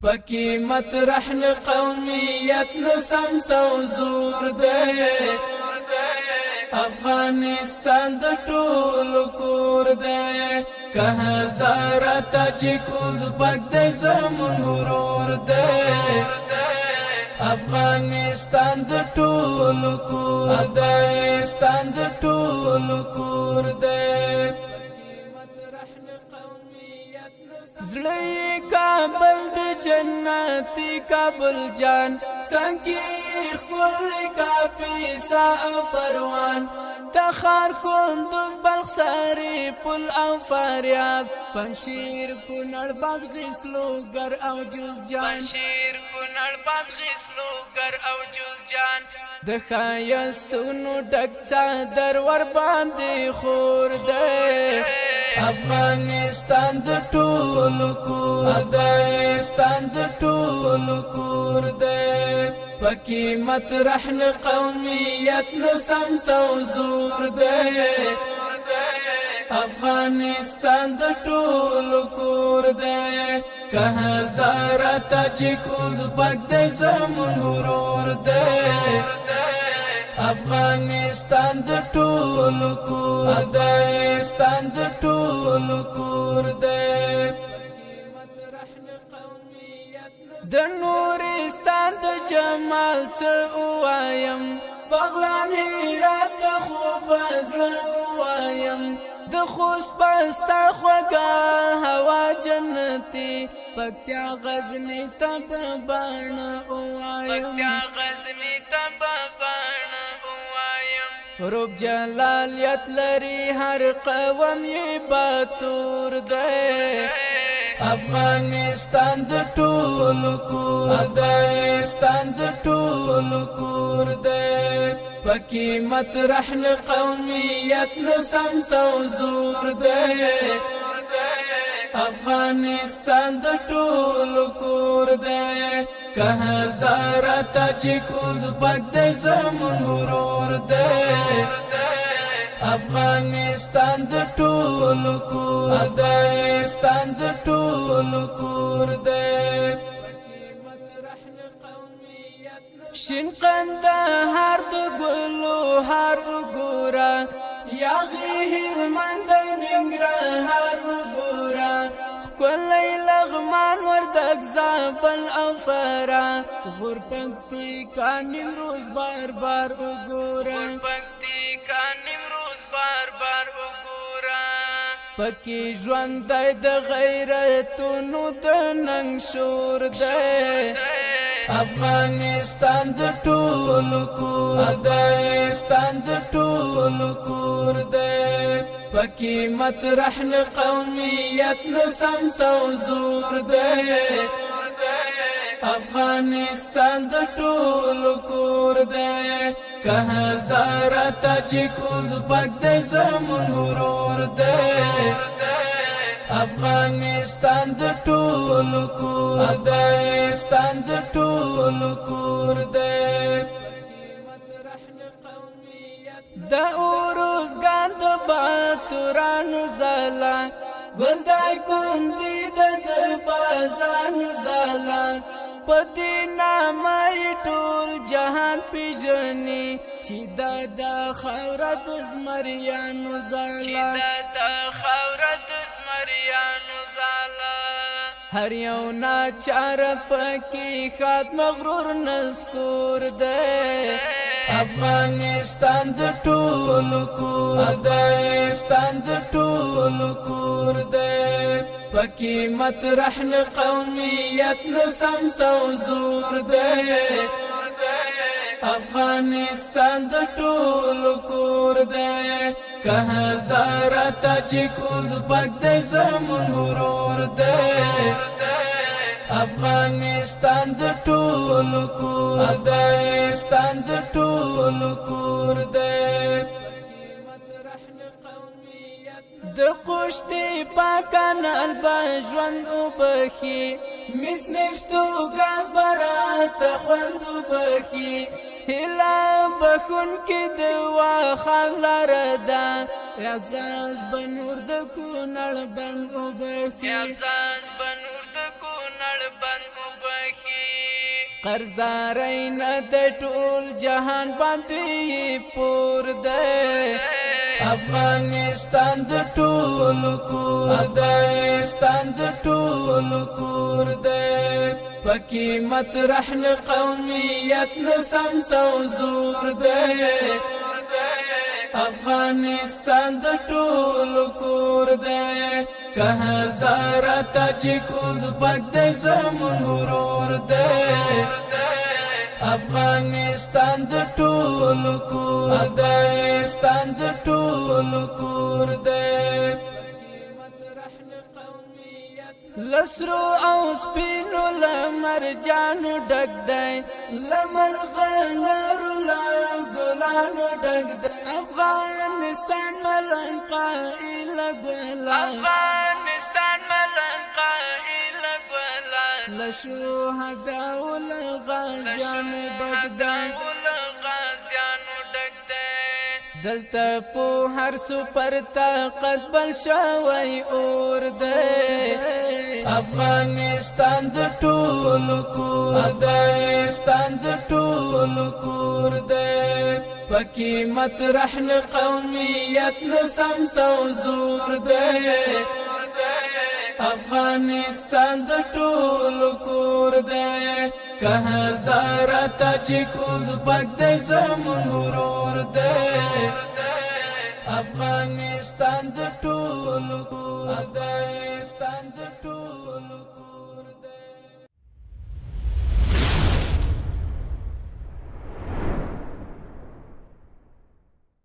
پکی مطرح نه قومیت نه سمت او زور دی افغانستان د ټولو کور دی که هزاره ته چې کوز پک دی زمون ورور دی افغانستان د ټولو کور دی افغانستان د ټولو کور دی زړه کابل د جنتي کابل جان څنګه خپل کاپیسا او پروان تخار کندوز بلخ ساری پل او فاریاب پنشیر کونړ بادغیس لوګر او جوز جان پنشیر کونړ بادغیس لوګر او جوز جان د خایستونو ډک څادر ور باندې خور دی افغانستان د ټولو کور دی افغانستان د ټولو کور دی پکی مطرح نه قومیت نه سمت او زور دی افغانستان د ټولو کور دی که هزاره ته چې کوز پک دی زمون ورور دی افغانستان د ټولو کور دی افغانستان د ټولو کور دی د نورستان د جمال څه وایم بغلان هرات خوب زړه وایم د خوست پستا خوږه هوا جنتي پکتیا غزنی تب بان وایم پکتیا غزنی تب بان وایم روب جلالیت لري هر قوم یې باتور دی افغانستان د ټولو کور دی افغانستان د ټولو کور دی پکی مطرح نه قومیت نه سمت او زور دی افغانستان د ټولو کور دی که هزاره ته چې کوز پک دی زمون ورور دی افغانستان د ټولو کور دی افغانستان د ټولو کور دی شین قندهار د ګلو هار وګوره یاغي هلمند ننګرهار وګوره ښکلی لغمان وردګ زابل او فراه غورپکتیکا نیمروز بار بار وګوره غورپکتیکا نیمروز بار بار وګوره پکې ژوندی د غیرتونو د ننګ شور دی افغانستان د ټولو کور دی افغانستان د ټولو کور دی پکی مطرح نه قومیت نه سمت او زور دی افغانستان د ټولو کور دی که هزاره ته چې کوز پک دی زمون ورور دی افغانستان د ټولو کور دی افغانستان د ټولو کور دی د اوروزګان د باتورانو زالا ګلدای کندي د بازانو زالا پدې نامه ټول جهان پیژني چې د خاوره د زمریانو زالا چې د خاوره د زمریانو زالا هر یو ناچار پکې خاط مغرور نسکور دی افغانستان د ټولو کور دی افغانستان د ټولو کور دی پکی مطرح نه قومیت نه سمت او زور دی افغانستان د ټولو کور دی که هزاره ته چې کوز پک دی زمون ورور دی افغانستان د ټولو کور دی افغانستان د ټولو کور دی د قشتی پاکانال با ژوند وبخي مس نفتو غاز برات خوند وبخي هلا بخون کې دوا خان لردا اعزاز بنور د کونړ بند وبخي اعزاز بنور د کونړ بند قرضداري نه د ټول جهان باندې پور دی افغانستان د ټول کور افغانستان د ټول کور دی پکې مطرح نه قومیت نه سمت او زور دی افغانستان د ټول کور دی که هزار تاجک ازبک د زمون ورور دی افغانستان د ټول کور افغانستان د ټول کور دی لسرو او سپینو لمرجانو ډک دی لمرغلرو ګلانو ډک دی افغانستان ملنګ قائل ګلا افغانستان ملنګ قائل ګلا لشهدا ول غازیانو ډک دی دلته په هر سو پر طاقت بل شوی اور دی افغانستان د ټول کور افغانستان د ټول کور دی پکې مطرح نه قومیت نه سمت او زور دی افغانستان د ټول کور دی که هزار تاجک ازبک د زمون ورور دی افغانستان د ټول کور دی